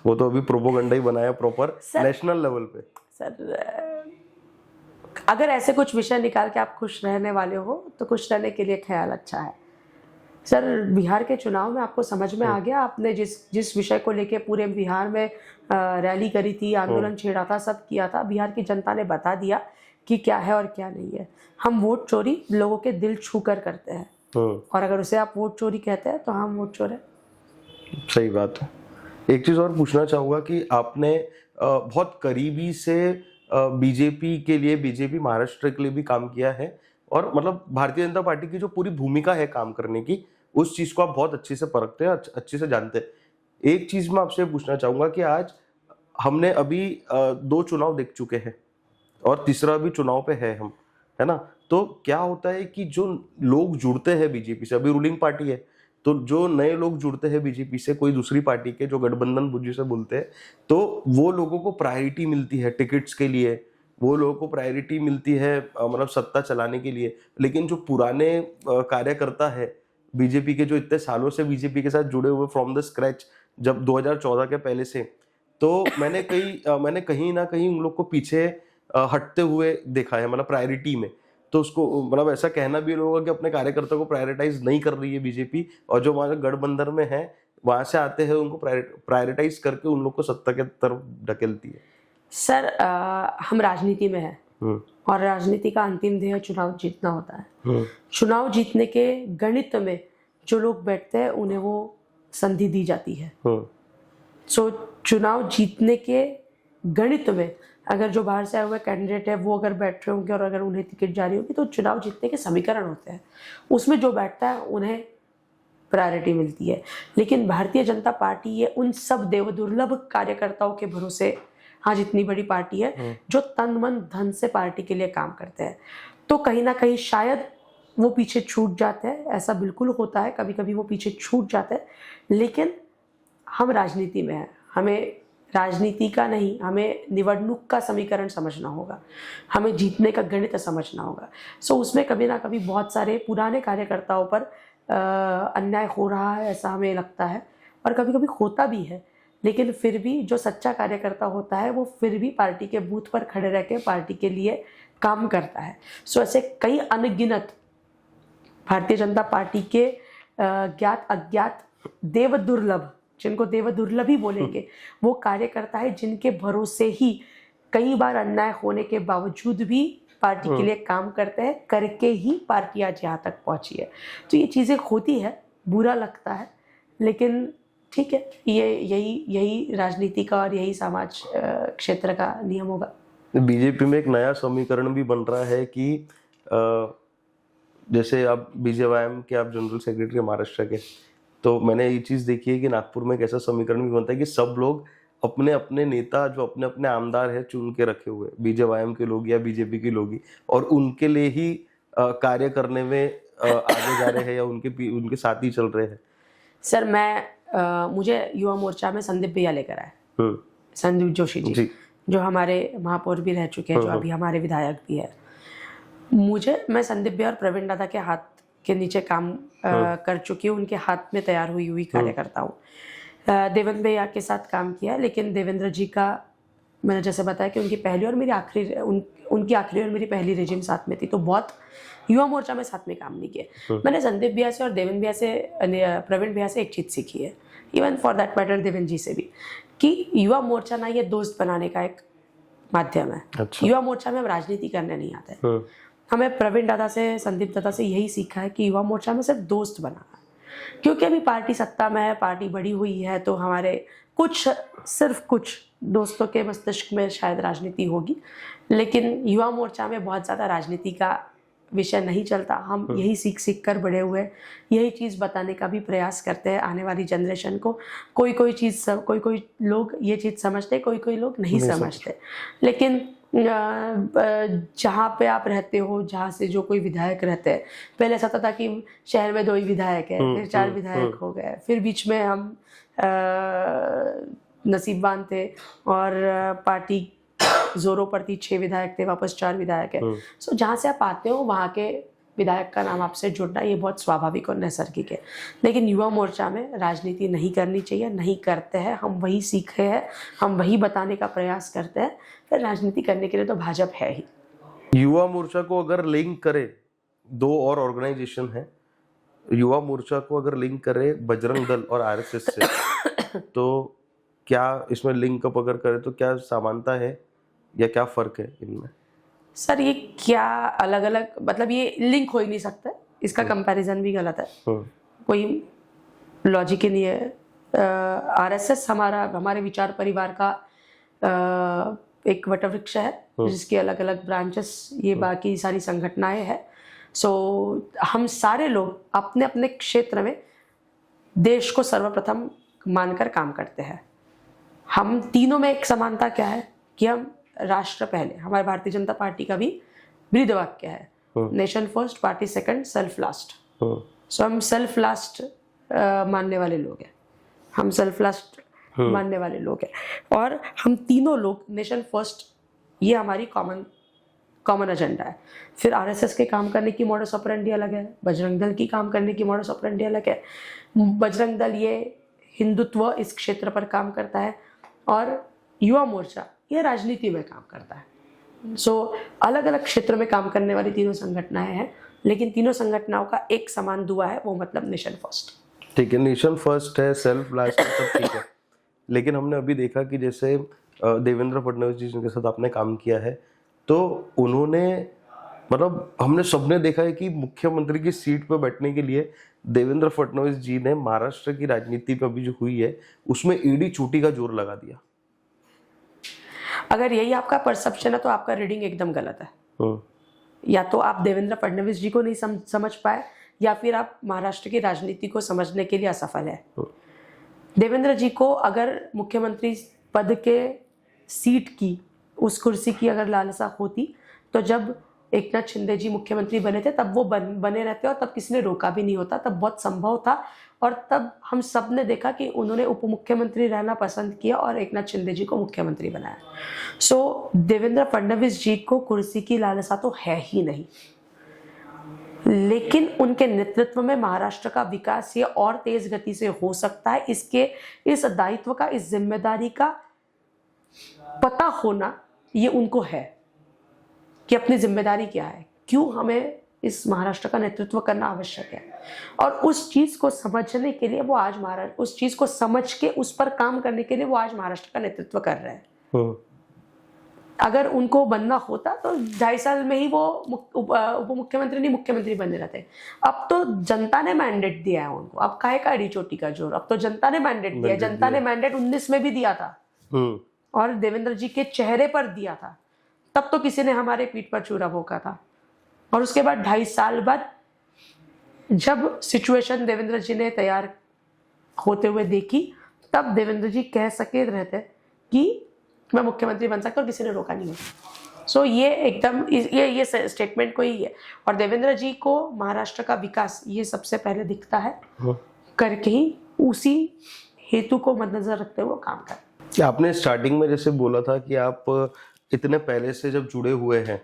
वो तो अभी प्रोपोगंडा ही बनाया प्रॉपर नेशनल लेवल पे। सर अगर ऐसे कुछ विषय निकाल के आप खुश रहने वाले हो तो खुश रहने के लिए ख्याल अच्छा है। सर बिहार के चुनाव में आपको समझ में आ गया, आपने जिस विषय को लेके पूरे बिहार में रैली करी थी, आंदोलन छेड़ा था, सब किया था, बिहार की जनता ने बता दिया कि क्या है और क्या नहीं है। हम वोट चोरी लोगों के दिल छू कर करते हैं, और अगर उसे आप वोट चोरी कहते हैं तो हम वोट चोर है। सही बात है। एक चीज और पूछना चाहूंगा कि आपने बहुत करीबी से बीजेपी के लिए, बीजेपी महाराष्ट्र के लिए भी काम किया है, और मतलब भारतीय जनता पार्टी की जो पूरी भूमिका है काम करने की, उस चीज को आप बहुत अच्छे से परखते हैं, अच्छे से जानते हैं। एक चीज मैं आपसे पूछना चाहूंगा कि आज हमने अभी 2 चुनाव देख चुके हैं और तीसरा भी चुनाव पे है हम, है ना? तो क्या होता है कि जो लोग जुड़ते हैं बीजेपी से, अभी रूलिंग पार्टी है, तो जो नए लोग जुड़ते हैं बीजेपी से, कोई दूसरी पार्टी के जो गठबंधन बुद्धि से बोलते हैं, तो वो लोगों को प्रायोरिटी मिलती है टिकट्स के लिए, वो लोगों को प्रायोरिटी मिलती है मतलब सत्ता चलाने के लिए। लेकिन जो पुराने कार्यकर्ता है बीजेपी के, जो इतने सालों से बीजेपी के साथ जुड़े हुए फ्रॉम द स्क्रैच, जब 2014 के पहले से, तो मैंने कहीं ना कहीं उन लोग को पीछे हटते हुए देखा है, मतलब प्रायोरिटी में। तो उसको मतलब ऐसा कहना भी लोगों कि अपने कार्यकर्ता को प्रायोरिटाइज नहीं कर रही है बीजेपी, और जो हमारे गठबंधन में है वहां से आते हैं उनको प्रायोरिटाइज करके उन लोग को सत्ता के तरफ ढकेलती है। सर हम राजनीति में हैं, और राजनीति का अंतिम ध्येय चुनाव जीतना होता है। चुनाव जीतने के गणित में जो लोग बैठते हैं उन्हें वो संधि दी जाती है। सो चुनाव जीतने के गणित में अगर जो बाहर से आए हुए कैंडिडेट है वो अगर बैठ रहे होंगे और अगर उन्हें टिकट जारी होगी, तो चुनाव जीतने के समीकरण होते हैं, उसमें जो बैठता है उन्हें प्रायोरिटी मिलती है। लेकिन भारतीय जनता पार्टी ये उन सब देवदुर्लभ कार्यकर्ताओं के भरोसे आज इतनी बड़ी पार्टी है जो तन मन धन से पार्टी के लिए काम करते हैं। तो कहीं ना कहीं शायद वो पीछे छूट जाते हैं, ऐसा बिल्कुल होता है, कभी कभी वो पीछे छूट जाते हैं। लेकिन हम राजनीति में हैं, हमें राजनीति का नहीं, हमें निवडणूक का समीकरण समझना होगा, हमें जीतने का गणित समझना होगा। सो उसमें कभी ना कभी बहुत सारे पुराने कार्यकर्ताओं पर अन्याय हो रहा है, ऐसा हमें लगता है, और कभी कभी होता भी है। लेकिन फिर भी जो सच्चा कार्यकर्ता होता है वो फिर भी पार्टी के बूथ पर खड़े रह के पार्टी के लिए काम करता है। सो ऐसे कई अनगिनत भारतीय जनता पार्टी के ज्ञात अज्ञात देवदुर्लभ, जिनको देवदुर्लभ ही बोलेंगे, वो कार्यकर्ता है जिनके भरोसे ही कई बार अन्याय होने के बावजूद भी पार्टी के लिए काम करते हैं, करके ही पार्टी आज यहाँ तक पहुंची है। तो ये चीज़ें होती है, बुरा लगता है, लेकिन ठीक है, ये यही राजनीति का और यही समाज क्षेत्र का नियम होगा। बीजेपी में एक नया समीकरण भी बन रहा है कि जैसे आप बीजेवाईएम के आप जनरल सेक्रेटरी महाराष्ट्र के, तो मैंने ये चीज़ देखी है कि नागपुर में एक ऐसा समीकरण भी बनता है कि सब लोग अपने अपने नेता, जो अपने अपने आमदार है, चुन के रखे हुए, बीजेवाईएम के लोग या बीजेपी के लोग ही, और उनके लिए ही कार्य करने में आगे जा रहे हैं या उनके साथ ही चल रहे हैं। सर मुझे युवा मोर्चा में संदीप भैया लेकर आए, संदीप जोशी जी, जो हमारे महापौर भी रह चुके हैं, जो अभी हमारे विधायक भी है। मैं संदीप भैया और प्रवीण दादा के हाथ के नीचे काम कर चुकी हूँ, उनके हाथ में तैयार हुई कार्यकर्ता हूँ। देवेंद्र भैया के साथ काम किया, लेकिन देवेंद्र जी का मैंने जैसे बताया कि उनकी आखिरी और मेरी पहली रेजिम साथ में थी, तो बहुत युवा मोर्चा में साथ में काम नहीं किया। मैंने संदीप भैया से और देवेंद्र भैया से, प्रवीण भैया से एक चीज़ सीखी है, even for that matter Devendra ji से भी, कि युवा मोर्चा ना ये दोस्त बनाने का एक माध्यम है। अच्छा। युवा मोर्चा में हम राजनीति करने नहीं आते। हमें प्रवीण दादा से, संदीप दादा से यही सीखा है कि युवा मोर्चा में सिर्फ दोस्त बनाना, क्योंकि अभी पार्टी सत्ता में है, पार्टी बड़ी हुई है, तो हमारे सिर्फ कुछ दोस्तों के मस्तिष्क में शायद राजनीति होगी, लेकिन युवा मोर्चा में बहुत ज़्यादा राजनीति का विषय नहीं चलता। हम यही सीख सीख कर बड़े हुए, यही चीज़ बताने का भी प्रयास करते हैं आने वाली जनरेशन को। कोई कोई लोग ये चीज़ समझते, कोई लोग नहीं समझते। लेकिन जहाँ पे आप रहते हो, जहाँ से जो कोई विधायक रहते हैं, पहले ऐसा था कि शहर में 2 ही विधायक है, फिर 4 विधायक हो गए, फिर बीच में हम नसीबवान थे और पार्टी जोरों पर थी, 6 विधायक थे, वापस 4 विधायक है। सो जहाँ से आप आते हो वहाँ के विधायक का नाम आपसे जुड़ना ये बहुत स्वाभाविक और नैसर्गिक है। लेकिन युवा मोर्चा में राजनीति नहीं करनी चाहिए, नहीं करते हैं। हम वही सीखे हैं, हम वही बताने का प्रयास करते हैं। फिर राजनीति करने के लिए तो भाजपा है ही। युवा मोर्चा को अगर लिंक करे, 2 और ऑर्गेनाइजेशन है, युवा मोर्चा को अगर लिंक करे बजरंग दल और आरएसएस से तो क्या इसमें लिंक अप अगर करे तो क्या समानता है या क्या फर्क है इनमें? सर ये क्या अलग अलग, मतलब ये लिंक हो ही नहीं सकता, इसका कंपैरिजन भी गलत है, कोई लॉजिक ही नहीं है। आरएसएस हमारे विचार परिवार का एक वटवृक्ष है जिसकी अलग अलग ब्रांचेस ये बाकी सारी संगठनाएं हैं। सो हम सारे लोग अपने अपने क्षेत्र में देश को सर्वप्रथम मानकर काम करते हैं। हम तीनों में एक समानता क्या है कि हम राष्ट्र पहले, हमारे भारतीय जनता पार्टी का भी ब्रीद वाक्य है, nation first, party second, self last. So हम सेल्फ लास्ट मानने वाले लोग हैं, हम सेल्फ लास्ट मानने वाले लोग हैं। और हम तीनों लोग नेशन फर्स्ट, ये हमारी कॉमन एजेंडा है। फिर आरएसएस के काम करने की मॉडस ऑपरेंडी अलग है, बजरंग दल की काम करने की मॉडस ऑपरेंडी अलग है। बजरंग दल ये हिंदुत्व इस क्षेत्र पर काम करता है और युवा मोर्चा ये राजनीति में काम करता है। सो अलग अलग क्षेत्र में काम करने वाली तीनों संगठनाएं हैं, लेकिन तीनों संगठनाओं का एक समान दुआ है, वो मतलब नेशन फर्स्ट। ठीक है, नेशन फर्स्ट है, सेल्फ लास्ट है, सब ठीक है। लेकिन हमने अभी देखा कि जैसे देवेंद्र फडणवीस जी के साथ आपने काम किया है, तो उन्होंने मतलब हमने सबने देखा है कि मुख्यमंत्री की सीट पर बैठने के लिए देवेंद्र फडणवीस जी ने महाराष्ट्र की राजनीति पे अभी जो हुई है उसमें ईडी चोटी का जोर लगा दिया। अगर यही आपका परसेप्शन है तो आपका रीडिंग एकदम गलत है। या तो आप देवेंद्र फडणवीस जी को नहीं समझ पाए, या फिर आप महाराष्ट्र की राजनीति को समझने के लिए असफल है। देवेंद्र जी को अगर मुख्यमंत्री पद के सीट की, उस कुर्सी की अगर लालसा होती तो जब एकनाथ शिंदे जी मुख्यमंत्री बने थे तब वो बने रहते और तब किसी ने रोका भी नहीं होता, तब बहुत संभव था। और तब हम सब ने देखा कि उन्होंने उप मुख्यमंत्री रहना पसंद किया और एकनाथ शिंदे जी को मुख्यमंत्री बनाया। सो देवेंद्र फडणवीस जी को कुर्सी की लालसा तो है ही नहीं, लेकिन उनके नेतृत्व में महाराष्ट्र का विकास ये और तेज गति से हो सकता है। इस दायित्व का, इस जिम्मेदारी का पता होना ये उनको है कि अपनी जिम्मेदारी क्या है, क्यों हमें इस महाराष्ट्र का नेतृत्व करना आवश्यक है। और उस चीज को समझने के लिए वो आज उस चीज को समझ के उस पर काम करने के लिए वो आज महाराष्ट्र का नेतृत्व कर रहे हैं। अगर उनको बनना होता तो 2.5 साल में ही वो उप मुख्यमंत्री नहीं मुख्यमंत्री बने रहते। अब तो जनता ने मैंडेट दिया है उनको, अब काहे का ईडी चोटी का जोर, अब तो जनता ने मैंडेट दिया। जनता ने मैंडेट 19 में भी दिया था और देवेंद्र जी के चेहरे पर दिया था, तब तो किसी ने हमारे पीठ पर छुरा भोंका था। और उसके बाद 2.5 साल बाद जब सिचुएशन देवेंद्र जी ने तैयार होते हुए देखी, तब देवेंद्र जी कह सके रहते कि मैं मुख्यमंत्री बन सकता और किसी ने रोका नहीं है। सो ये एकदम ये स्टेटमेंट को ही है। और देवेंद्र जी को महाराष्ट्र का विकास ये सबसे पहले दिखता है करके ही उसी हेतु को मद्देनजर रखते हुए काम कर। आपने स्टार्टिंग में जैसे बोला था कि आप इतने पहले से जब जुड़े हुए हैं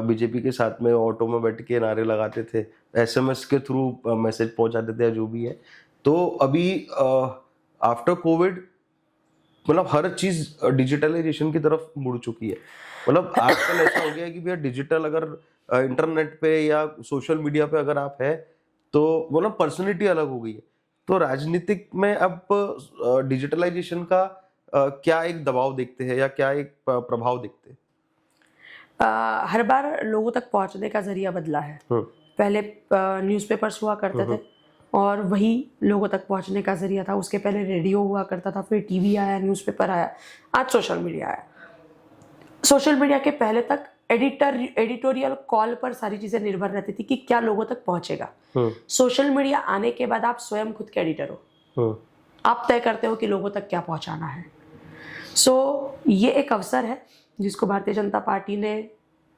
बीजेपी के साथ में, ऑटो में बैठ के नारे लगाते थे, एसएमएस के थ्रू मैसेज पहुंचाते थे, जो भी है, तो अभी आफ्टर कोविड मतलब हर चीज डिजिटलाइजेशन की तरफ मुड़ चुकी है। मतलब आजकल ऐसा हो गया है कि भैया डिजिटल अगर इंटरनेट पे या सोशल मीडिया पे अगर आप है तो मतलब पर्सनैलिटी अलग हो गई है। तो राजनीतिक में अब डिजिटलाइजेशन का क्या एक दबाव देखते हैं या क्या एक प्रभाव देखते हैं? हर बार लोगों तक पहुंचने का जरिया बदला है। पहले न्यूज़पेपर्स हुआ करते थे और वही लोगों तक पहुंचने का जरिया था। उसके पहले रेडियो हुआ करता था, फिर टीवी आया, न्यूज़पेपर आया, आज सोशल मीडिया आया। सोशल मीडिया के पहले तक एडिटोरियल कॉल पर सारी चीजें निर्भर रहती थी कि क्या लोगों तक पहुंचेगा। सोशल मीडिया आने के बाद आप स्वयं खुद के एडिटर हो, आप तय करते हो कि लोगों तक क्या पहुंचाना है। ये एक अवसर है जिसको भारतीय जनता पार्टी ने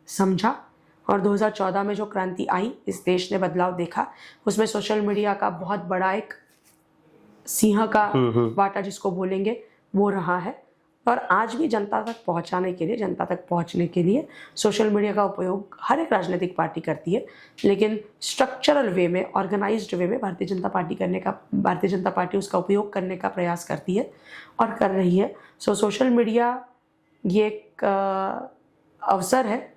समझा, और 2014 में जो क्रांति आई, इस देश ने बदलाव देखा, उसमें सोशल मीडिया का बहुत बड़ा एक सिंह का वाटा जिसको बोलेंगे वो रहा है। और आज भी जनता तक पहुंचने के लिए सोशल मीडिया का उपयोग हर एक राजनीतिक पार्टी करती है, लेकिन स्ट्रक्चरल वे में, ऑर्गेनाइज्ड वे में भारतीय जनता पार्टी उसका उपयोग करने का प्रयास करती है और कर रही है। सोशल मीडिया ये एक अवसर है,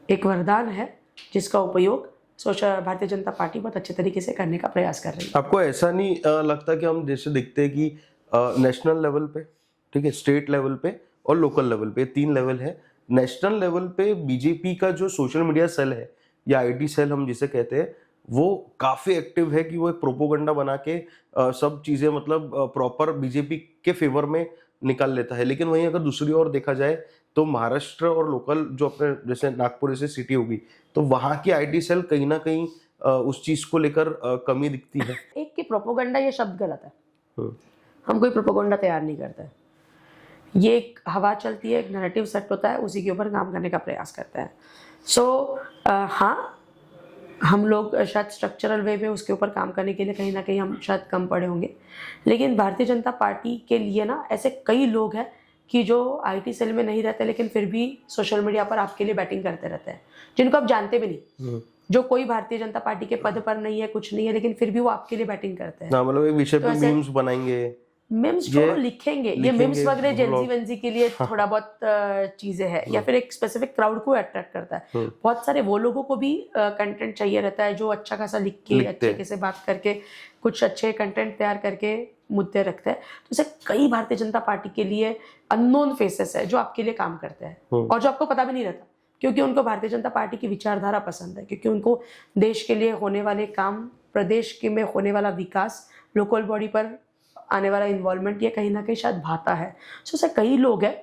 एक वरदान है, जिसका उपयोग भारतीय जनता पार्टी बहुत अच्छे तरीके से करने का प्रयास कर रही है। आपको ऐसा नहीं लगता कि हम जैसे दिखते हैं कि नेशनल लेवल पे, ठीक है, स्टेट लेवल पे और लोकल लेवल पे, 3 लेवल है। नेशनल लेवल पे बीजेपी का जो सोशल मीडिया सेल है या आईटी सेल हम जिसे कहते हैं, वो काफी एक्टिव है कि वो एक प्रोपोगंडा बना के सब चीजें मतलब प्रॉपर बीजेपी के फेवर में निकाल लेता है। लेकिन वहीं अगर दूसरी ओर देखा जाए तो महाराष्ट्र और लोकल जो अपने जैसे नागपुर जैसे सिटी होगी, तो वहाँ की आईटी सेल कहीं ना कहीं उस चीज को लेकर कमी दिखती है। एक कि प्रोपोगंडा ये शब्द गलत है, हम कोई प्रोपोगंडा तैयार नहीं करते हैं। ये एक हवा चलती है, एक नैरेटिव सेट होता है, उसी के ऊपर काम करने का प्रयास करते हैं। हाँ, हम लोग शायद स्ट्रक्चरल वे में उसके ऊपर काम करने के लिए कहीं ना कहीं हम शायद कम पड़े होंगे, लेकिन भारतीय जनता पार्टी के लिए ना ऐसे कई लोग हैं कि जो आईटी सेल में नहीं रहते लेकिन फिर भी सोशल मीडिया पर आपके लिए बैटिंग करते रहते हैं, जिनको आप जानते भी नहीं, जो कोई भारतीय जनता पार्टी के पद पर नहीं है, कुछ नहीं है, लेकिन फिर भी वो आपके लिए बैटिंग करते हैं। मतलब एक विषय पे मीम्स बनाएंगे, मीम्स छोड़ो, लिखेंगे ये मीम्स वगैरह जेंजी वेंजी के लिए थोड़ा बहुत चीजें हैं, या फिर एक स्पेसिफिक क्राउड को अट्रैक्ट करता है। बहुत सारे वो लोगों को भी कंटेंट चाहिए रहता है जो अच्छा खासा लिख के अच्छे से बात करके कुछ अच्छे कंटेंट तैयार करके मुद्दे रखते हैं। तो इसे कई भारतीय जनता पार्टी के लिए अननोन फेसेस है जो आपके लिए काम करते हैं और जो आपको पता भी नहीं रहता, क्योंकि उनको भारतीय जनता पार्टी की विचारधारा पसंद है, क्योंकि उनको देश के लिए होने वाले काम, प्रदेश के में होने वाला विकास, लोकल बॉडी पर आने वाला इन्वॉल्वमेंट, ये कहीं ना कहीं शायद भाता है। ऐसे कई लोग हैं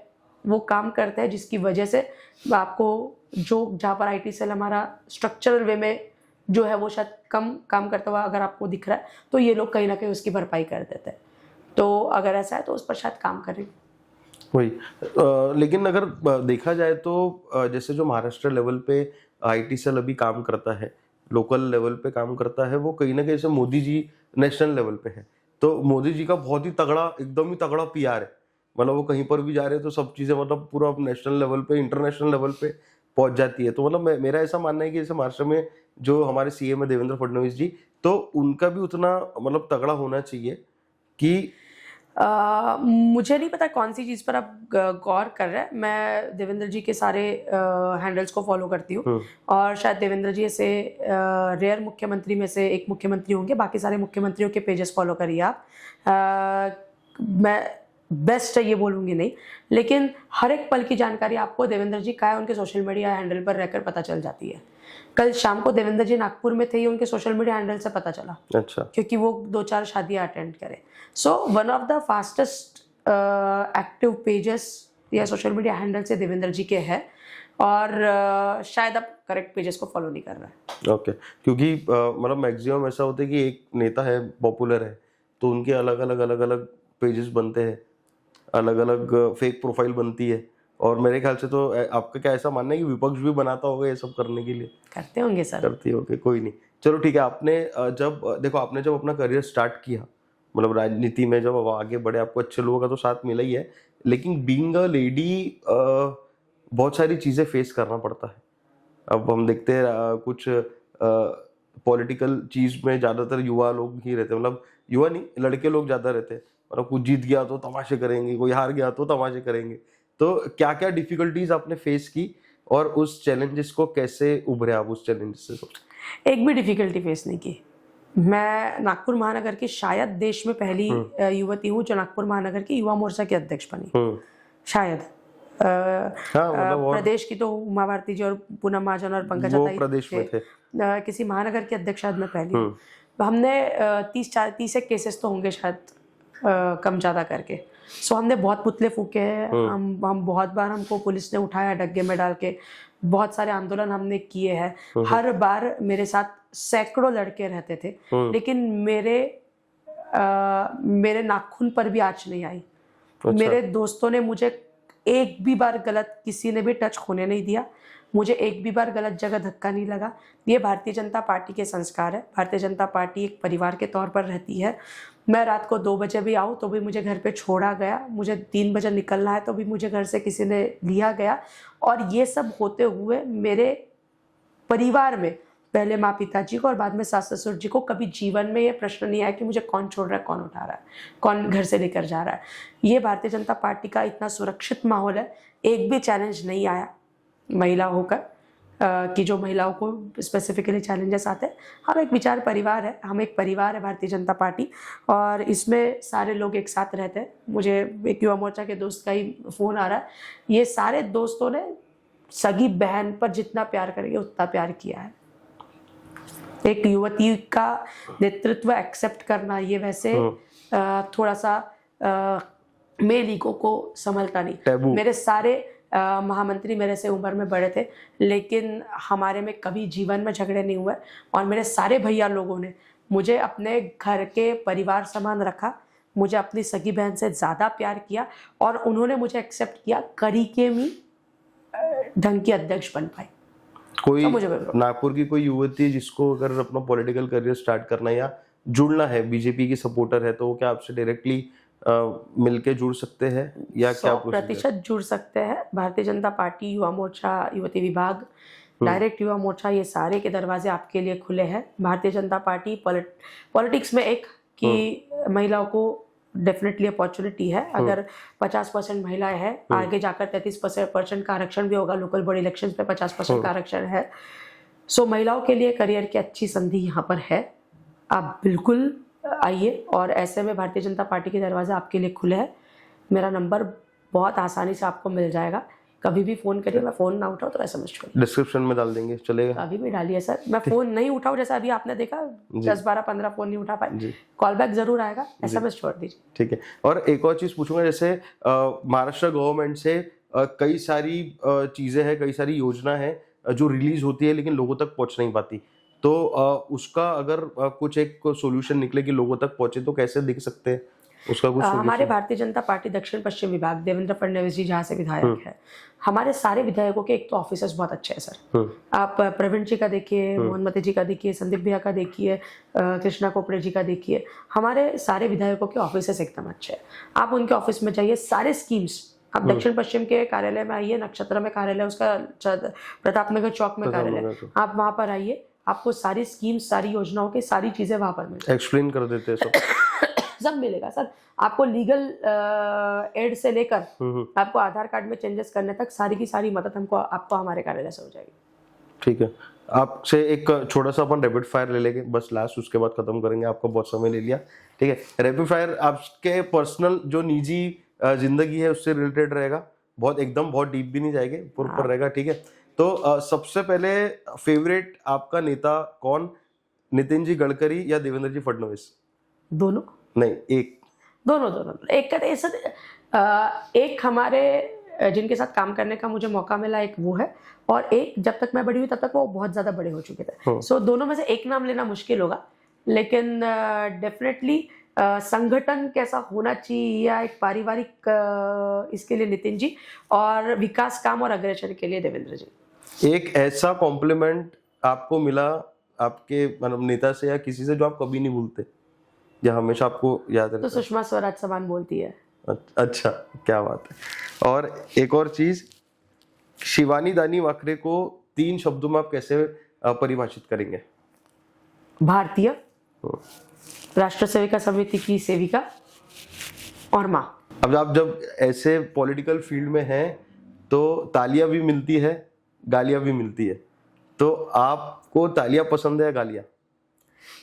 वो काम करते हैं जिसकी वजह से आपको जहाँ पर आईटी सेल हमारा स्ट्रक्चरल वे में जो है वो शायद कम काम करता हुआ अगर आपको दिख रहा है, तो ये लोग कहीं ना कहीं उसकी भरपाई कर देते हैं। तो अगर ऐसा है तो उस पर शायद काम करें वही। लेकिन अगर देखा जाए तो जैसे जो महाराष्ट्र लेवल पे आईटी सेल अभी काम करता है, लोकल लेवल पे काम करता है, वो कहीं ना कहीं जैसे मोदी जी नेशनल लेवल पे है, तो मोदी जी का बहुत ही तगड़ा, एकदम ही तगड़ा पीआर है। मतलब वो कहीं पर भी जा रहे हैं तो सब चीजें मतलब पूरा नेशनल लेवल पे, इंटरनेशनल लेवल पे पहुंच जाती है। तो मतलब मेरा ऐसा मानना है कि जैसे महाराष्ट्र में जो हमारे सीएम है देवेंद्र फडणवीस जी, तो उनका भी उतना मतलब तगड़ा होना चाहिए कि मुझे नहीं पता कौन सी चीज़ पर आप गौर कर रहे हैं। मैं देवेंद्र जी के सारे हैंडल्स को फॉलो करती हूँ और शायद देवेंद्र जी ऐसे रेयर मुख्यमंत्री में से एक मुख्यमंत्री होंगे, बाकी सारे मुख्यमंत्रियों के पेजेस फॉलो करिए आप। मैं बेस्ट है ये बोलूँगी नहीं, लेकिन हर एक पल की जानकारी आपको देवेंद्र जी का है उनके सोशल मीडिया हैंडल पर रहकर पता चल जाती है। कल शाम को देवेंद्र जी नागपुर में थे, ये उनके सोशल मीडिया हैंडल से पता चला। अच्छा। क्योंकि वो 2-4 शादियां अटेंड करे। So one of the fastest active pages या सोशल मीडिया हैंडल से देवेंद्र जी के हैं और शायद आप करेक्ट पेजेस को फॉलो नहीं कर रहे हैं। ओके, क्योंकि मतलब मैक्सिमम ऐसा होता है कि एक नेता है, पॉपुलर है, तो उनके अलग अलग पेजेस बनते हैं, अलग अलग फेक प्रोफाइल बनती है। और मेरे ख्याल से तो आपका क्या ऐसा मानना है कि विपक्ष भी बनाता होगा ये सब करने के लिए? करते होंगे सर। करती होंगे, कोई नहीं, चलो ठीक है। आपने जब अपना करियर स्टार्ट किया, मतलब राजनीति में जब आगे बढ़े, आपको अच्छे लोगों का तो साथ मिला ही है, लेकिन बीइंग अ लेडी बहुत सारी चीजें फेस करना पड़ता है। अब हम देखते हैं कुछ पॉलिटिकल चीज में ज्यादातर युवा लोग ही रहते हैं, मतलब युवा नहीं, लड़के लोग ज्यादा रहते हैं। मतलब कुछ जीत गया तो तमाशे करेंगे, कोई हार गया तो तमाशे करेंगे। तो क्या क्या डिफिकल्टीज आपने फेस की और उस चैलेंजेस को कैसे उभरे आप उस चैलेंजेस से? एक भी डिफिकल्टी फेस नहीं की। मैं नागपुर महानगर की शायद देश में पहली युवती हूँ जो नागपुर महानगर की युवा मोर्चा की अध्यक्ष बनी, शायद। प्रदेश की तो उमा भारती जी और पूनम महाजन और पंकज प्रदेश में थे। किसी महानगर की अध्यक्ष शायद मैं पहली हूँ। हमने 30 एक केसेस तो होंगे शायद, कम ज़्यादा करके। सो हमने बहुत पुतले फूके हैं, हम बहुत बार हमको पुलिस ने उठाया डग्गे में डाल के, बहुत सारे आंदोलन हमने किए हैं। हर बार मेरे साथ सैकड़ों लड़के रहते थे, लेकिन मेरे नाखून पर भी आंच नहीं आई। मेरे दोस्तों ने मुझे एक भी बार गलत, किसी ने भी टच होने नहीं दिया, मुझे एक भी बार गलत जगह धक्का नहीं लगा। ये भारतीय जनता पार्टी के संस्कार है। भारतीय जनता पार्टी एक परिवार के तौर पर रहती है। मैं रात को 2 बजे भी आऊँ तो भी मुझे घर पे छोड़ा गया, मुझे 3 बजे निकलना है तो भी मुझे घर से किसी ने लिया गया। और ये सब होते हुए मेरे परिवार में पहले माँ पिताजी को और बाद में सास ससुर जी को कभी जीवन में ये प्रश्न नहीं आया कि मुझे कौन छोड़ रहा है, कौन उठा रहा है, कौन घर से लेकर जा रहा है। ये भारतीय जनता पार्टी का इतना सुरक्षित माहौल है, एक भी चैलेंज नहीं आया महिला होकर कि जो महिलाओं को स्पेसिफिकली चैलेंजेस आते हैं। हम एक विचार परिवार है, हम एक परिवार है भारतीय जनता पार्टी, और इसमें सारे लोग एक साथ रहते हैं। मुझे एक युवा मोर्चा के दोस्त का ही फ़ोन आ रहा है, ये सारे दोस्तों ने सगी बहन पर जितना प्यार करेंगे उतना प्यार किया है। एक युवती का नेतृत्व एक्सेप्ट करना, ये वैसे थोड़ा सा मेल ईगो को संभलता नहीं। मेरे सारे महामंत्री मेरे से उम्र में बड़े थे, लेकिन हमारे में कभी जीवन में झगड़े नहीं हुए, और मेरे सारे भैया लोगों ने मुझे अपने घर के परिवार समान रखा, मुझे अपनी सगी बहन से ज़्यादा प्यार किया, और उन्होंने मुझे एक्सेप्ट किया। करी के मी ढंग की अध्यक्ष बन पाई। कोई तो मुझे नागपुर की कोई युवती जिसको अगर अपना पॉलिटिकल करियर स्टार्ट करना या जुड़ना है, बीजेपी की सपोर्टर है, तो वो क्या आपसे डायरेक्टली मिलके जुड़ सकते हैं या क्या? 100% जुड़ सकते हैं। भारतीय जनता पार्टी, युवा मोर्चा, युवती विभाग, डायरेक्ट युवा मोर्चा, ये सारे के दरवाजे आपके लिए खुले हैं। भारतीय जनता पार्टी पॉलिटिक्स में एक कि महिलाओं को डेफिनेटली अपॉर्चुनिटी है। अगर 50% महिलाएं हैं, आगे जाकर 33% का आरक्षण भी होगा। लोकल बॉडी इलेक्शंस पे 50% का आरक्षण है। सो महिलाओं के लिए करियर की अच्छी संधि यहाँ पर है। आप बिल्कुल आइए, और ऐसे में भारतीय जनता पार्टी के दरवाजे आपके लिए खुले हैं। मेरा नंबर बहुत आसानी से आपको मिल जाएगा, कभी भी फोन करिए। मैं फोन ना उठाऊं तो SMS छोड़िए, डिस्क्रिप्शन में डाल देंगे, चलेगा? अभी भी डालिए सर। मैं फोन नहीं उठाऊं, जैसा अभी आपने देखा 10, 12, 15 फोन नहीं उठा पाए, कॉल बैक जरूर आएगा, SMS छोड़ दीजिए। ठीक है। और एक और चीज पूछूंगा, जैसे महाराष्ट्र गवर्नमेंट से कई सारी चीजें हैं, कई सारी योजना है जो रिलीज होती है लेकिन लोगों तक पहुंच नहीं पाती, तो उसका अगर कुछ एक सॉल्यूशन निकले कि लोगों तक पहुंचे, तो कैसे दिख सकते हैं उसका कुछ solution? हमारे भारतीय जनता पार्टी दक्षिण पश्चिम विभाग, देवेंद्र फडणवीस जी जहाँ से विधायक है, हमारे सारे विधायकों के एक तो ऑफिसर्स बहुत अच्छे हैं सर। आप प्रवीण जी का देखिए, मोहनमती जी का देखिए, संदीप भैया का देखिए, कृष्णा कोपड़े जी का देखिए, हमारे सारे विधायकों के ऑफिसर्स एकदम अच्छे हैं। आप उनके ऑफिस में जाइए, सारे स्कीम्स, आप दक्षिण पश्चिम के कार्यालय में आइए, नक्षत्र में कार्यालय, उसका प्रताप नगर चौक में कार्यालय, आप वहाँ पर आइए, आपको सारी स्कीम्स, सारी योजनाओं की सारी चीजें वहां पर मिलेगी, एक्सप्लेन कर देते हैं सब मिलेगा सर। आपको लीगल एड से लेकर आपको आधार कार्ड में चेंजेस करने तक सारी की सारी मदद आपको हमारे कार्यालय से हो जाएगी। ठीक है। आपसे एक छोटा सा अपन रैपिड फायर ले लेंगे बस लास्ट, उसके बाद खत्म करेंगे। आपका बहुत समय ले लिया, ठीक है। रैपिड फायर आपके पर्सनल जो निजी जिंदगी है उससे रिलेटेड रहेगा, बहुत एकदम बहुत डीप भी नहीं जाएंगे, ऊपर रहेगा, ठीक है। तो सबसे पहले फेवरेट आपका नेता कौन, नितिन जी गडकरी या देवेंद्र जी फडणवीस? दोनों नहीं, एक। दोनों। एक का सर, एक हमारे जिनके साथ काम करने का मुझे मौका मिला, एक वो है, और एक जब तक मैं बड़ी हुई तब तक वो बहुत ज्यादा बड़े हो चुके थे। सो दोनों में से एक नाम लेना मुश्किल होगा, लेकिन डेफिनेटली संगठन कैसा होना चाहिए या एक पारिवारिक, इसके लिए नितिन जी, और विकास काम और अग्रेसर के लिए देवेंद्र जी। एक ऐसा कॉम्प्लीमेंट आपको मिला आपके मतलब नेता से या किसी से जो आप कभी नहीं भूलते या हमेशा आपको याद रहता? तो सुषमा स्वराज समान बोलती है। अच्छा, क्या बात है। और एक और चीज, शिवानी दानी वाकरे को 3 शब्दों में आप कैसे परिभाषित करेंगे? भारतीय, राष्ट्र सेविका समिति की सेविका, और माँ। अब आप जब ऐसे पॉलिटिकल फील्ड में हैं तो तालियां भी मिलती है, गालियां भी मिलती है, तो आपको तालियां पसंद है या गालियां?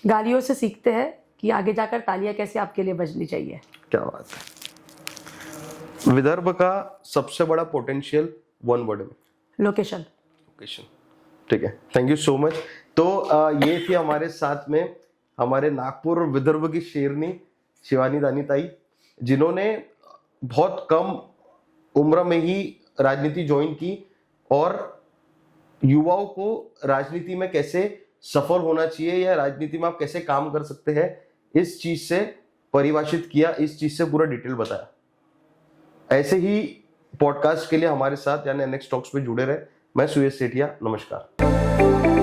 गालियों से सीखते हैं कि आगे जाकर तालियां कैसे आपके लिए बजनी चाहिए। क्या बात है। विदर्भ का सबसे बड़ा पोटेंशियल 1 वर्ड में? लोकेशन। ठीक है, थैंक यू सो मच। तो ये थी हमारे साथ में हमारे नागपुर विदर्भ की शेरनी शिवानी दानी ताई, जिन्होंने बहुत कम उम्र में ही राजनीति ज्वाइन की और युवाओं को राजनीति में कैसे सफल होना चाहिए या राजनीति में आप कैसे काम कर सकते हैं इस चीज से परिभाषित किया, इस चीज से पूरा डिटेल बताया। ऐसे ही पॉडकास्ट के लिए हमारे साथ यानी नेक्स्ट टॉक्स पे जुड़े रहे। मैं सुयश सेठिया, नमस्कार।